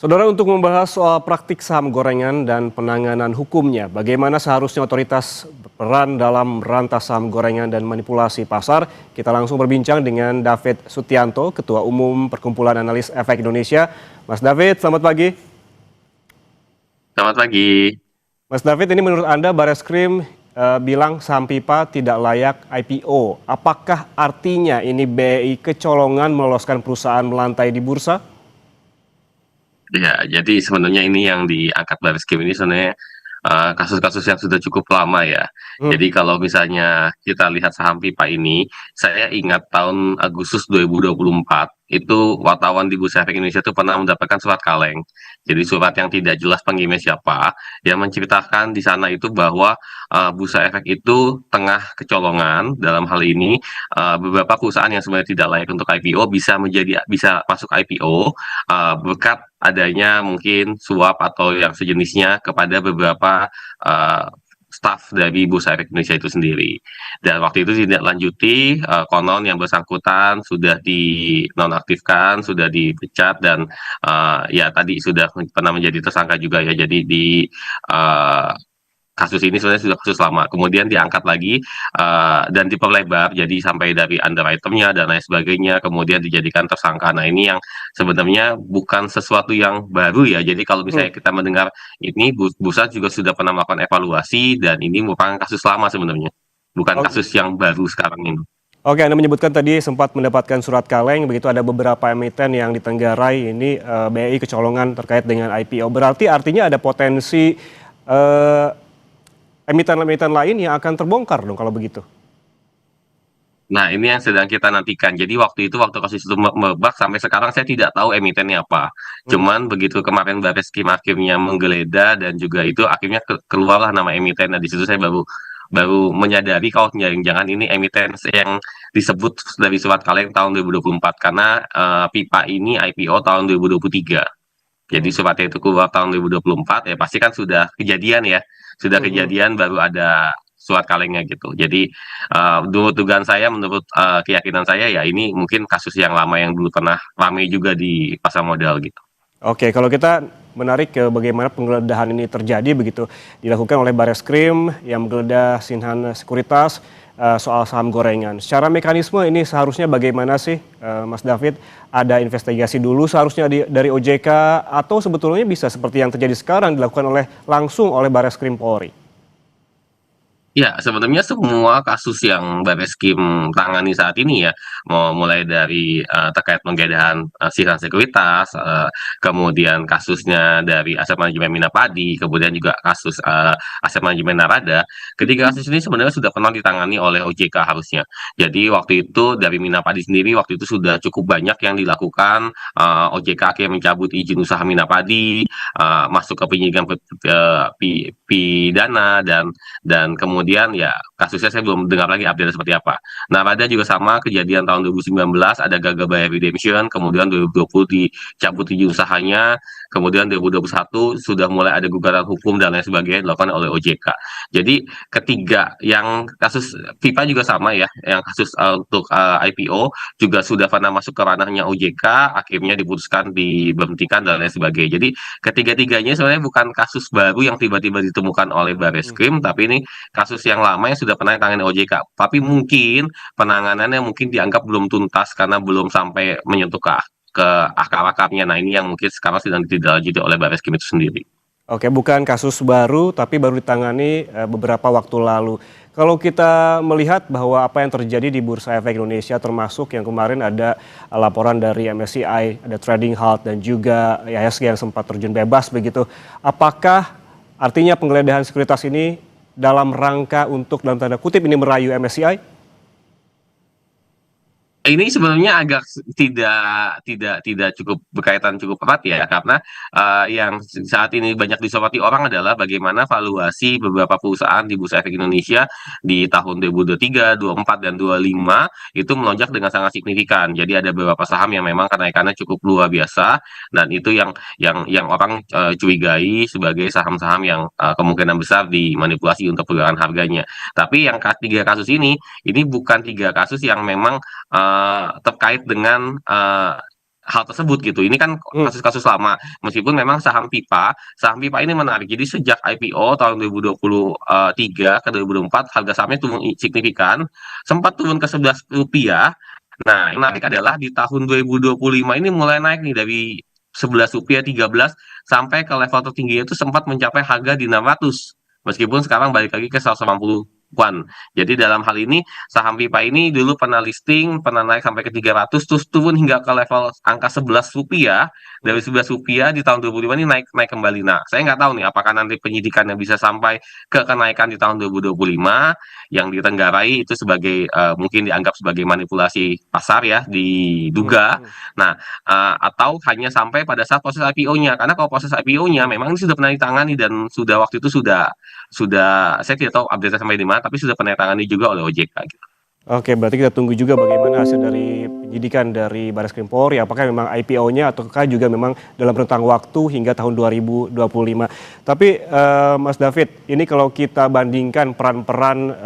Saudara, untuk membahas soal praktik saham gorengan dan penanganan hukumnya, bagaimana seharusnya otoritas berperan dalam merantas saham gorengan dan manipulasi pasar, kita langsung berbincang dengan David Sutianto, Ketua Umum Perkumpulan Analis Efek Indonesia. Mas David, selamat pagi. Selamat pagi. Mas David, ini menurut Anda Bareskrim bilang saham pipa tidak layak IPO. Apakah artinya ini BI kecolongan meloloskan perusahaan melantai di bursa? Ya, jadi sebenarnya ini yang diangkat Barreskrim ini sebenarnya kasus-kasus yang sudah cukup lama ya. Hmm. Jadi kalau misalnya kita lihat saham pipa ini, saya ingat tahun Agustus 2024 itu wartawan di Bursa Efek Indonesia itu pernah mendapatkan surat kaleng. Jadi surat yang tidak jelas pengirimnya siapa, yang menceritakan di sana itu bahwa Bursa Efek itu tengah kecolongan dalam hal ini beberapa perusahaan yang sebenarnya tidak layak untuk IPO bisa masuk IPO berkat adanya mungkin suap atau yang sejenisnya kepada beberapa staf dari Bursa Efek Indonesia itu sendiri. Dan waktu itu tidak lanjuti, konon yang bersangkutan sudah dinonaktifkan, sudah dipecat, dan ya tadi sudah pernah menjadi tersangka juga ya. Jadi di uh, kasus ini sebenarnya sudah kasus lama, kemudian diangkat lagi dan diperlebar, jadi sampai dari underwriter-nya dan lain sebagainya, kemudian dijadikan tersangka. Nah ini yang sebenarnya bukan sesuatu yang baru ya, jadi kalau Hmm. misalnya kita mendengar ini, Bursa juga sudah pernah melakukan evaluasi, dan ini merupakan kasus lama sebenarnya, bukan Oke. kasus yang baru sekarang ini. Oke, Anda menyebutkan tadi sempat mendapatkan surat kaleng, begitu ada beberapa emiten yang ditenggarai ini BI kecolongan terkait dengan IPO. Berarti artinya ada potensi eh, emiten-emiten lain yang akan terbongkar dong kalau begitu. Nah, ini yang sedang kita nantikan. Jadi waktu kasus itu merebak, sampai sekarang saya tidak tahu emitennya apa. Hmm. Cuman begitu kemarin Barreskrim akhirnya menggeledah dan juga itu akhirnya keluarlah nama emiten. Nah, di situ saya baru baru menyadari kalau jangan-jangan ini emiten yang disebut dari surat kaleng tahun 2024, karena pipa ini IPO tahun 2023. Jadi Hmm. suratnya itu keluar tahun 2024, ya pasti kan sudah kejadian ya. Sudah Hmm. kejadian baru ada surat kalengnya gitu. Jadi menurut dugaan saya, menurut keyakinan saya ya, ini mungkin kasus yang lama yang dulu pernah ramai juga di pasar modal gitu. Oke, kalau kita menarik ke bagaimana penggeledahan ini terjadi begitu dilakukan oleh Bareskrim yang menggeledah Sinhan Sekuritas soal saham gorengan. Secara mekanisme ini seharusnya bagaimana sih, Mas David? Ada investigasi dulu seharusnya dari OJK atau sebetulnya bisa seperti yang terjadi sekarang dilakukan langsung oleh Bareskrim Polri? Ya, sebenarnya semua kasus yang Barreskrim tangani saat ini ya, mulai dari terkait penggeledahan sisa sekuritas, kemudian kasusnya dari aset manajemen Minapadi, kemudian juga kasus aset manajemen Narada. Ketiga kasus ini sebenarnya sudah pernah ditangani oleh OJK harusnya. Jadi waktu itu dari Minapadi sendiri waktu itu sudah cukup banyak yang dilakukan. OJK akhirnya mencabut izin usaha Minapadi, masuk ke penyidikan pidana, dan kemudian ya kasusnya saya belum dengar lagi update seperti apa. Nah, ada juga sama kejadian tahun 2019, ada gagal bayar redemption, kemudian 2020 dicabut izin usahanya, kemudian 2021 sudah mulai ada gugatan hukum dan lain sebagainya dilakukan oleh OJK. Jadi ketiga yang kasus FIFA juga sama ya, yang kasus untuk IPO juga sudah pernah masuk ke ranahnya OJK, akhirnya diputuskan diberhentikan dan lain sebagainya. Jadi ketiga-tiganya sebenarnya bukan kasus baru yang tiba-tiba ditemukan oleh Barreskrim, tapi ini kasus yang lama yang sudah pernah ditangani OJK. Tapi mungkin penanganannya mungkin dianggap belum tuntas karena belum sampai menyentuh ke akar-akarnya. Nah, ini yang mungkin sekarang sedang ditindaklanjuti oleh Barreskrim itu sendiri. Oke, bukan kasus baru, tapi baru ditangani beberapa waktu lalu. Kalau kita melihat bahwa apa yang terjadi di Bursa Efek Indonesia, termasuk yang kemarin ada laporan dari MSCI, ada trading halt dan juga IHSG yang sempat terjun bebas begitu. Apakah artinya penggeledahan sekuritas ini dalam rangka untuk dalam tanda kutip ini merayu MSCI? Ini sebenarnya agak tidak cukup berkaitan cukup erat ya, karena yang saat ini banyak disoroti orang adalah bagaimana valuasi beberapa perusahaan di Bursa Efek Indonesia di tahun 2023, 24, dan 25 itu melonjak dengan sangat signifikan. Jadi ada beberapa saham yang memang kenaikannya cukup luar biasa, dan itu yang orang curigai sebagai saham-saham yang kemungkinan besar dimanipulasi untuk pergerakan harganya. Tapi yang tiga kasus ini bukan tiga kasus yang memang terkait dengan hal tersebut gitu. Ini kan Hmm. kasus-kasus lama. Meskipun memang saham Pipa ini menarik. Jadi sejak IPO tahun 2023 ke 2024 harga sahamnya turun signifikan, sempat turun ke Rp11. Nah, yang menarik adalah di tahun 2025 ini mulai naik nih dari Rp11, 13 sampai ke level tertinggi itu sempat mencapai harga di 600. Meskipun sekarang balik lagi ke 180-an. Jadi dalam hal ini saham Pipa ini dulu pernah listing, pernah naik sampai ke 300, terus turun hingga ke level angka Rp11. Dari Rp11 di tahun 2005 ini naik naik kembali. Nah, saya nggak tahu nih apakah nanti penyidikannya bisa sampai ke kenaikan di tahun 2025 yang ditenggarai itu sebagai mungkin dianggap sebagai manipulasi pasar ya, Hmm. diduga. Hmm. Nah, atau hanya sampai pada saat proses IPO-nya. Karena kalau proses IPO-nya memang ini sudah pernah ditangani dan sudah waktu itu sudah saya tidak tahu update sampai di mana, tapi sudah pernah ditangani juga oleh OJK gitu. Oke, berarti kita tunggu juga bagaimana hasil dari penyidikan dari Barreskrim Polri, apakah memang IPO-nya ataukah juga memang dalam rentang waktu hingga tahun 2025. Tapi Mas David, ini kalau kita bandingkan peran-peran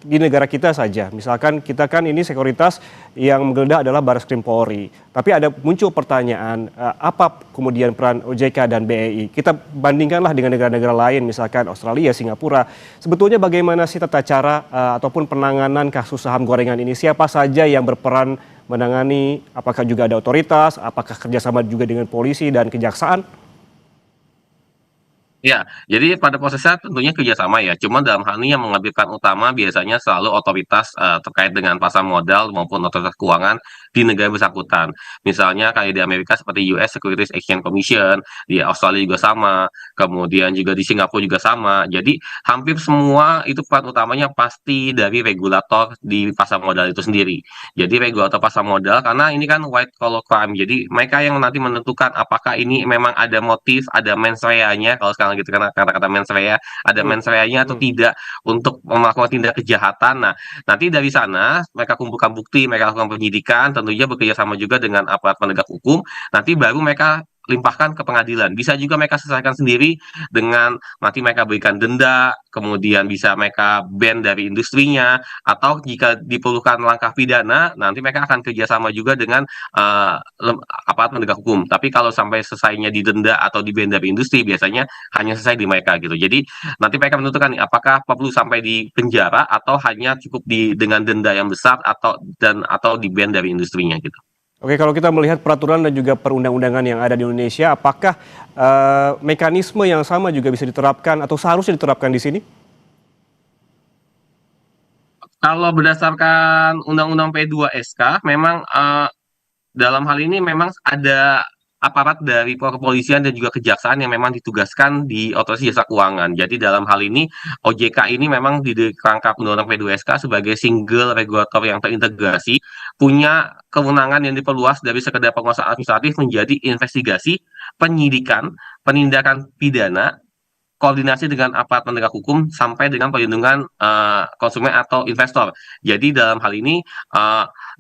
di negara kita saja, misalkan kita kan ini sekuritas yang menggeledah adalah Barreskrim Polri. Tapi ada muncul pertanyaan, apa kemudian peran OJK dan BEI? Kita bandingkanlah dengan negara-negara lain, misalkan Australia, Singapura. Sebetulnya bagaimana sih tata cara ataupun penanganan kasus saham gorengan ini? Siapa saja yang berperan menangani? Apakah juga ada otoritas? Apakah kerjasama juga dengan polisi dan kejaksaan? Ya, jadi pada prosesnya tentunya kerjasama ya. Cuman dalam hal ini yang mengambil peran utama biasanya selalu otoritas terkait dengan pasar modal maupun otoritas keuangan di negara bersangkutan. Misalnya kayak di Amerika seperti US Securities Exchange Commission, di Australia juga sama, kemudian juga di Singapura juga sama. Jadi hampir semua itu peran utamanya pasti dari regulator di pasar modal itu sendiri. Jadi regulator pasar modal karena ini kan white collar crime. Jadi mereka yang nanti menentukan apakah ini memang ada motif, ada mens rea-nya kalau sekarang gitu karena kata-kata mens rea, ada Hmm. mens rea-nya atau Hmm. tidak untuk melakukan tindak kejahatan. Nah, nanti dari sana mereka kumpulkan bukti, mereka lakukan penyidikan, tentunya bekerja sama juga dengan aparat penegak hukum. Nanti baru mereka limpahkan ke pengadilan. Bisa juga mereka selesaikan sendiri dengan nanti mereka berikan denda, kemudian bisa mereka ban dari industrinya, atau jika diperlukan langkah pidana, nanti mereka akan kerjasama juga dengan uh, aparat penegak hukum. Tapi kalau sampai selesainya didenda atau di-ban dari industri, biasanya hanya selesai di mereka gitu. Jadi nanti mereka menentukan nih, apakah perlu sampai di penjara atau hanya cukup dengan denda yang besar atau di-ban dari industrinya gitu. Oke, kalau kita melihat peraturan dan juga perundang-undangan yang ada di Indonesia, apakah mekanisme yang sama juga bisa diterapkan atau seharusnya diterapkan di sini? Kalau berdasarkan Undang-Undang P2SK, memang dalam hal ini memang ada aparat dari kepolisian dan juga kejaksaan yang memang ditugaskan di otoritas jasa keuangan. Jadi dalam hal ini OJK ini memang di kerangka Undang-Undang P2SK sebagai single regulator yang terintegrasi, punya kewenangan yang diperluas dari sekedar penguasaan administratif menjadi investigasi, penyidikan, penindakan pidana, koordinasi dengan aparat penegak hukum sampai dengan perlindungan konsumen atau investor. Jadi dalam hal ini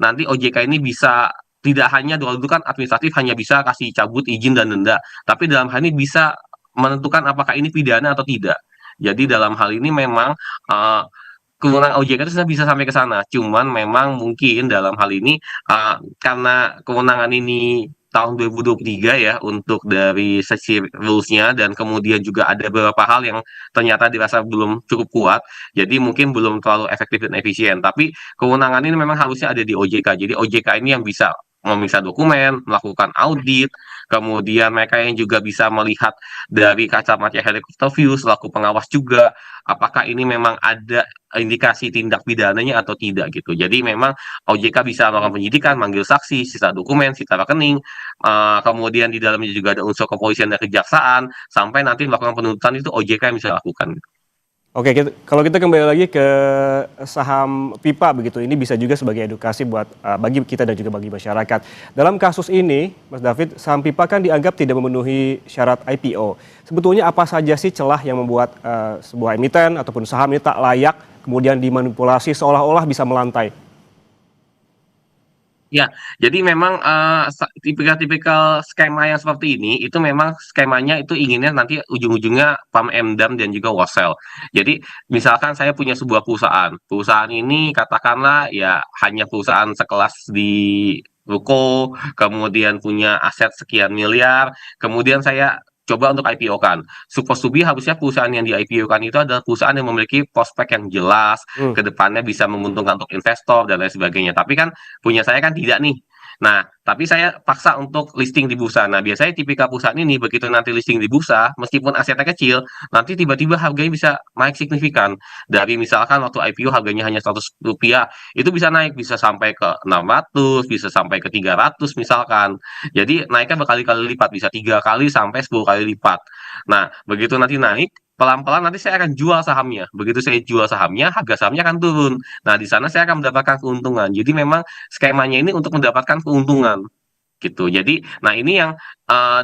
nanti OJK ini bisa tidak hanya dulu kan administratif hanya bisa kasih cabut izin dan denda, tapi dalam hal ini bisa menentukan apakah ini pidana atau tidak. Jadi dalam hal ini memang kewenangan OJK itu bisa sampai ke sana. Cuman memang mungkin dalam hal ini karena kewenangan ini tahun 2023 ya untuk dari sesi rules-nya dan kemudian juga ada beberapa hal yang ternyata dirasa belum cukup kuat. Jadi mungkin belum terlalu efektif dan efisien. Tapi kewenangan ini memang harusnya ada di OJK. Jadi OJK ini yang bisa memeriksa dokumen, melakukan audit, kemudian mereka yang juga bisa melihat dari kacamata helikopter view selaku pengawas juga apakah ini memang ada indikasi tindak pidananya atau tidak gitu. Jadi memang OJK bisa melakukan penyidikan, manggil saksi, sisa dokumen, sisa rekening, kemudian di dalamnya juga ada unsur kepolisian dan kejaksaan, sampai nanti melakukan penuntutan itu OJK yang bisa lakukan. Oke, kalau kita kembali lagi ke saham Pipa begitu, ini bisa juga sebagai edukasi buat bagi kita dan juga bagi masyarakat. Dalam kasus ini, Mas David, saham Pipa kan dianggap tidak memenuhi syarat IPO. Sebetulnya apa saja sih celah yang membuat sebuah emiten ataupun saham ini tak layak kemudian dimanipulasi seolah-olah bisa melantai? Ya, jadi memang tipikal-tipikal skema yang seperti ini itu memang skemanya itu inginnya nanti ujung-ujungnya pam emdam dan juga wasel. Jadi misalkan saya punya sebuah perusahaan, perusahaan ini katakanlah ya hanya perusahaan sekelas di ruko, kemudian punya aset sekian miliar, kemudian saya coba untuk IPO-kan. Supposed to be harusnya perusahaan yang di IPO-kan itu adalah perusahaan yang memiliki prospek yang jelas, Hmm, ke depannya bisa menguntungkan untuk investor dan lain sebagainya. Tapi kan punya saya kan tidak nih. Nah, tapi saya paksa untuk listing di bursa. Nah, biasanya tipikal perusahaan ini begitu nanti listing di bursa, meskipun asetnya kecil, nanti tiba-tiba harganya bisa naik signifikan. Dari misalkan waktu IPO harganya hanya Rp100, itu bisa naik, bisa sampai ke 600, bisa sampai ke 300 misalkan. Jadi naiknya berkali-kali lipat, bisa 3 kali sampai 10 kali lipat. Nah, begitu nanti naik, pelan-pelan nanti saya akan jual sahamnya. Begitu saya jual sahamnya, harga sahamnya akan turun. Nah, di sana saya akan mendapatkan keuntungan. Jadi memang skemanya ini untuk mendapatkan keuntungan gitu. Jadi, nah ini yang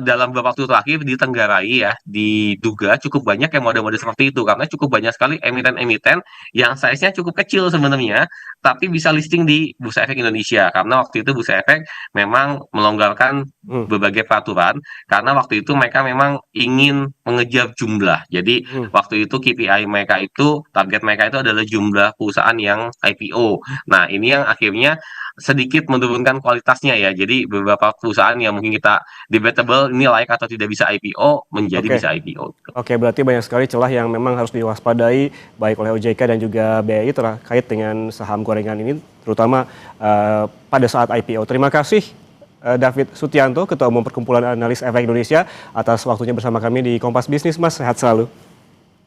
dalam beberapa waktu terakhir ditenggarai ya, diduga cukup banyak yang mode-mode seperti itu karena cukup banyak sekali emiten-emiten yang size-nya cukup kecil sebenarnya, tapi bisa listing di Bursa Efek Indonesia karena waktu itu Bursa Efek memang melonggarkan hmm, berbagai peraturan karena waktu itu mereka memang ingin mengejar jumlah. Jadi hmm. waktu itu KPI mereka itu target mereka itu adalah jumlah perusahaan yang IPO. Nah, ini yang akhirnya sedikit menurunkan kualitasnya ya. Jadi beberapa perusahaan yang mungkin kita debatable ini layak atau tidak bisa IPO menjadi Oke. bisa IPO. Oke, berarti banyak sekali celah yang memang harus diwaspadai baik oleh OJK dan juga BRI terkait dengan saham gorengan ini, terutama pada saat IPO. Terima kasih David Sutianto, Ketua Umum Perkumpulan Analis Efek Indonesia, atas waktunya bersama kami di Kompas Bisnis, Mas. Sehat selalu.